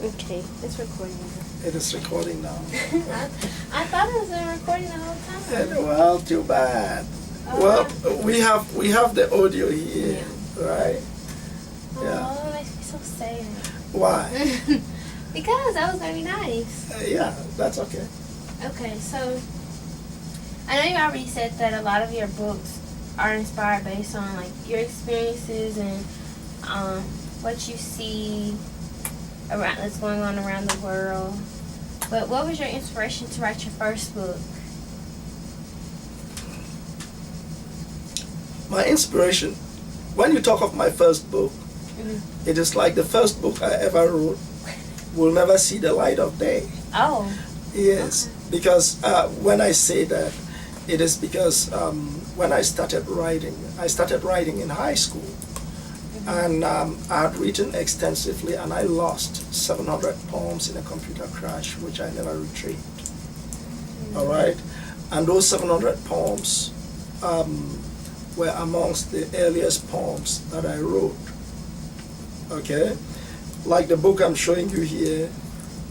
Okay, it's recording now. It is recording now. I thought it was recording the whole time. Well, too bad. Oh, Well, we have the audio here, right? Oh, it makes me so sad. Why? Because that was gonna be nice. Yeah, that's okay. Okay, so I know you already said that a lot of your books are inspired based on like your experiences and what you see around that's going on around the world. But what was your inspiration to write your first book? My inspiration, when you talk of my first book, it is like the first book I ever wrote will never see the light of day. Oh. Yes, Okay. because when I say that, it is because when I started writing in high school, and I had written extensively, and I lost 700 poems in a computer crash, which I never retrieved. All right, and those 700 poems were amongst the earliest poems that I wrote. Okay, like the book I'm showing you here,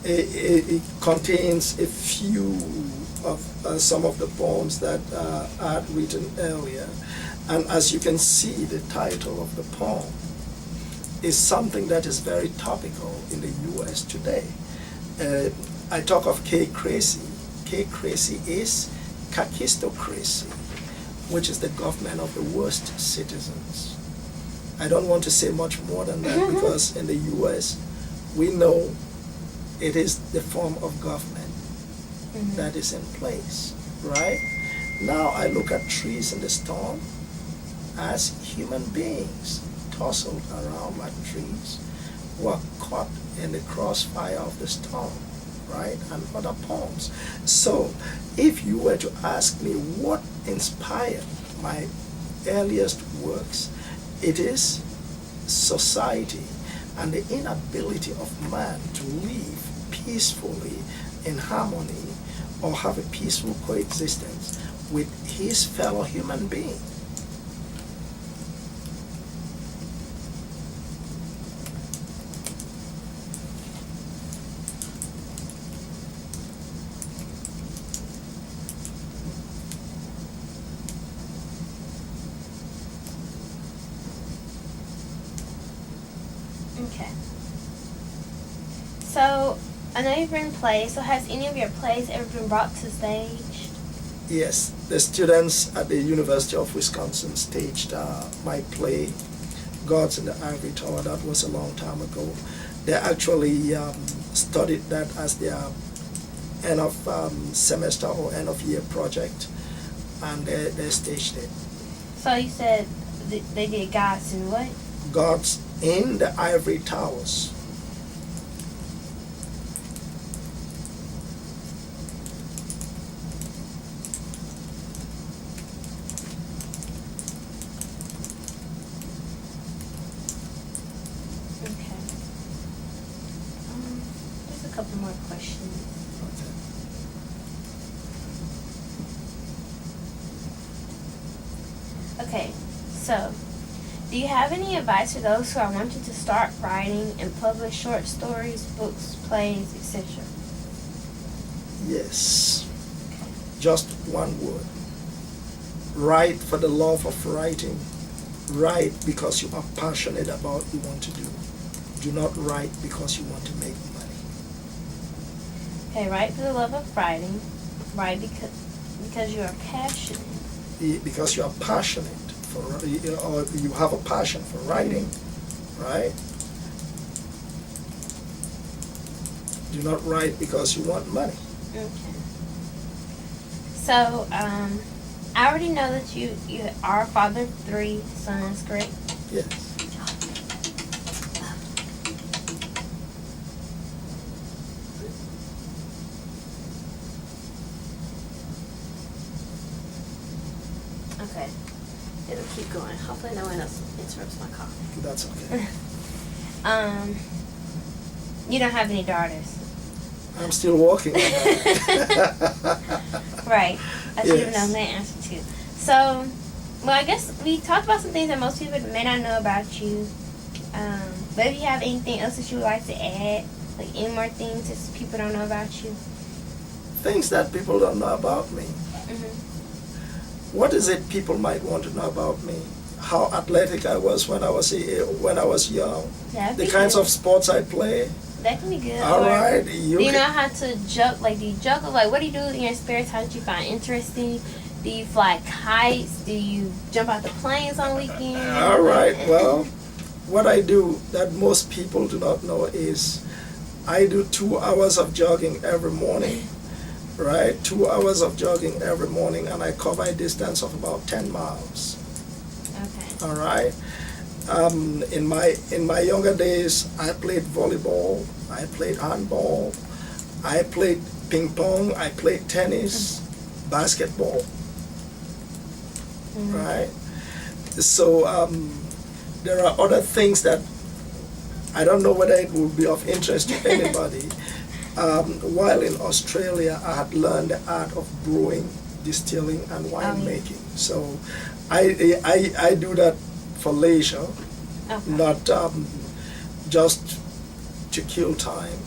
it contains a few of some of the poems that I had written earlier. And as you can see, the title of the poem is something that is very topical in the U.S. today. I talk of K-cracy. K-cracy is kakistocracy, which is the government of the worst citizens. I don't want to say much more than that because in the U.S. we know it is the form of government that is in place, right? Now I look at trees in the storm as human beings tousled around like trees who are caught in the crossfire of the storm, right? And other poems. So if you were to ask me what inspired my earliest works, it is society and the inability of man to live peacefully in harmony or have a peaceful coexistence with his fellow human being. Okay. So, I know you've written plays, so has any of your plays ever been brought to stage? Yes, the students at the University of Wisconsin staged my play, Gods in the Ivory Tower. That was a long time ago. They actually studied that as their end of semester or end of year project, and they staged it. So you said they did Gods in what? Gods in the Ivory Towers. Okay. There's a couple more questions. Okay, so do you have any advice for those who are wanting to start writing and publish short stories, books, plays, etc.? Yes. Just one word. Write for the love of writing. Write because you are passionate about what you want to do. Do not write because you want to make money. Okay, write for the love of writing. Write because you are passionate. Because you are passionate for, or you have a passion for writing, right? Do not write because you want money. Okay. So, I already know that you are a father of 3 sons, correct? Yes. Okay. It'll keep going. Hopefully no one else interrupts my call. That's okay. You don't have any daughters. I'm still working on that. Right. I should have Yes. known that answer too. So, well, I guess we talked about some things that most people may not know about you. But if you have anything else that you would like to add, Like any more things that people don't know about you? Things that people don't know about me. Mhm. What is it people might want to know about me? How athletic I was when I was young. That'd The be kinds good. of sports I play. That can be good. All Or right, do you can- know how to juggle? Like, do you juggle? Like, what do you do in your spare time that you find interesting? Do you fly kites? Do you jump out the planes on weekends? All right. Well, what I do that most people do not know is I do 2 hours of jogging every morning. Right, 2 hours of jogging every morning, and I cover a distance of about 10 miles. Okay. All right. In my younger days, I played volleyball, I played handball, I played ping pong, I played tennis, basketball. Mhm. Right. So there are other things that I don't know whether it will be of interest to anybody. While in Australia, I had learned the art of brewing, distilling, and winemaking. So I do that for leisure, Okay. not just to kill time.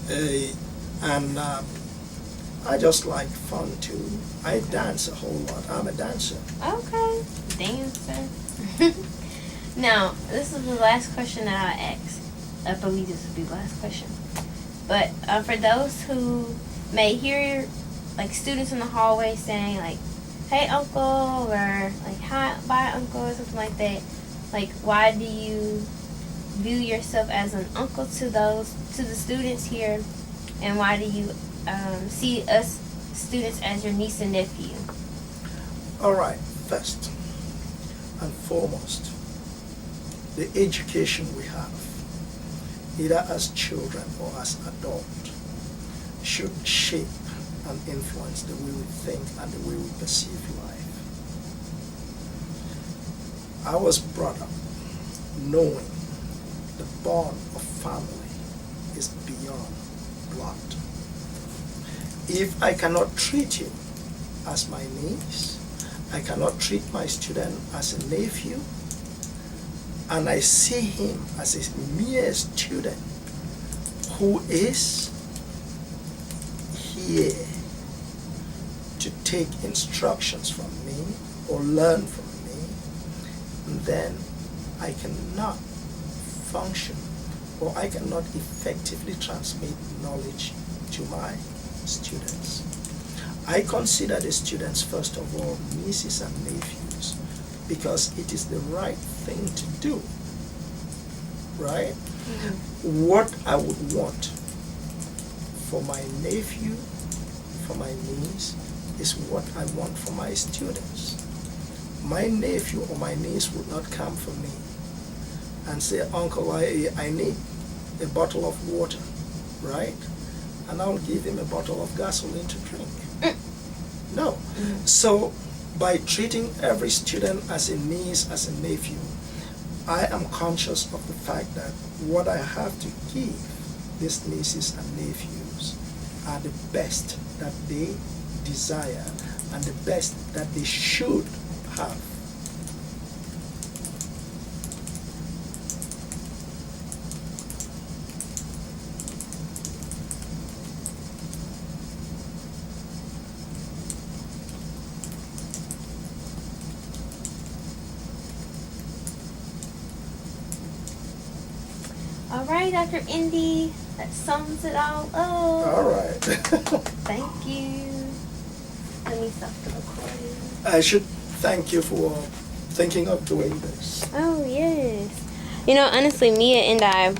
Okay. And I just like fun too. I dance a whole lot. I'm a dancer. Okay. Dancer. Now, this is the last question that I'll ask. I believe this will be the last question. But for those who may hear, like, students in the hallway saying, like, "Hey, uncle," or like, "Hi, bye, uncle," or something like that. Like, why do you view yourself as an uncle to the students here, and why do you see us students as your niece and nephew? All right. First and foremost, the education we have, either as children or as adults, should shape and influence the way we think and the way we perceive life. I was brought up knowing the bond of family is beyond blood. If I cannot treat you as my niece, I cannot treat my student as a nephew, and I see him as a mere student who is here to take instructions from me or learn from me, then I cannot function or I cannot effectively transmit knowledge to my students. I consider the students, first of all, nieces and nephews, because it is the right thing to do, right? Mm-hmm. What I would want for my nephew, for my niece, is what I want for my students. My nephew or my niece would not come for me and say, "Uncle, I need a bottle of water," right? And I'll give him a bottle of gasoline to drink. No. So by treating every student as a niece, as a nephew, I am conscious of the fact that what I have to give these nieces and nephews are the best that they desire and the best that they should have. All right, Dr. Indy, that sums it all up. All right. Thank you. Let me stop the recording. I should thank you for thinking of doing this. Oh, yes. You know, honestly, Mia and I